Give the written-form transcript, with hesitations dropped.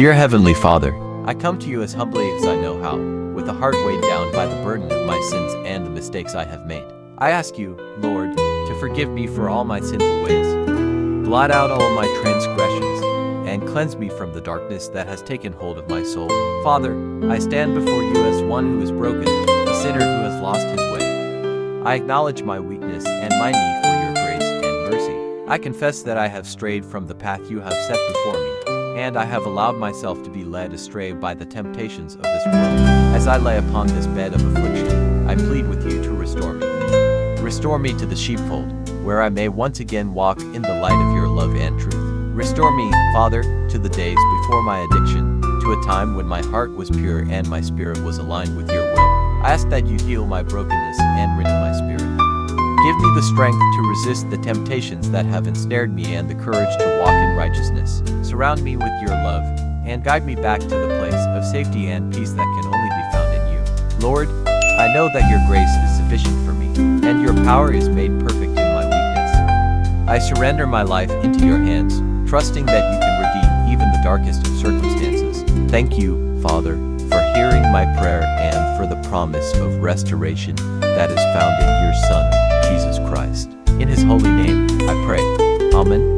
Dear Heavenly Father, I come to you as humbly as I know how, with a heart weighed down by the burden of my sins and the mistakes I have made. I ask you, Lord, to forgive me for all my sinful ways, blot out all my transgressions, and cleanse me from the darkness that has taken hold of my soul. Father, I stand before you as one who is broken, a sinner who has lost his way. I acknowledge my weakness and my need for your grace and mercy. I confess that I have strayed from the path you have set before me, and I have allowed myself to be led astray by the temptations of this world. As I lay upon this bed of affliction, I plead with you to restore me. Restore me to the sheepfold, where I may once again walk in the light of your love and truth. Restore me, Father, to the days before my addiction, to a time when my heart was pure and my spirit was aligned with your will. I ask that you heal my brokenness and renew my spirit. Give me the strength to resist the temptations that have ensnared me and the courage to walk in righteousness. Surround me with your love, and guide me back to the place of safety and peace that can only be found in you. Lord, I know that your grace is sufficient for me, and your power is made perfect in my weakness. I surrender my life into your hands, trusting that you can redeem even the darkest of circumstances. Thank you, Father, for hearing my prayer and for the promise of restoration that is found in your Son, Jesus Christ. In his holy name, I pray. Amen.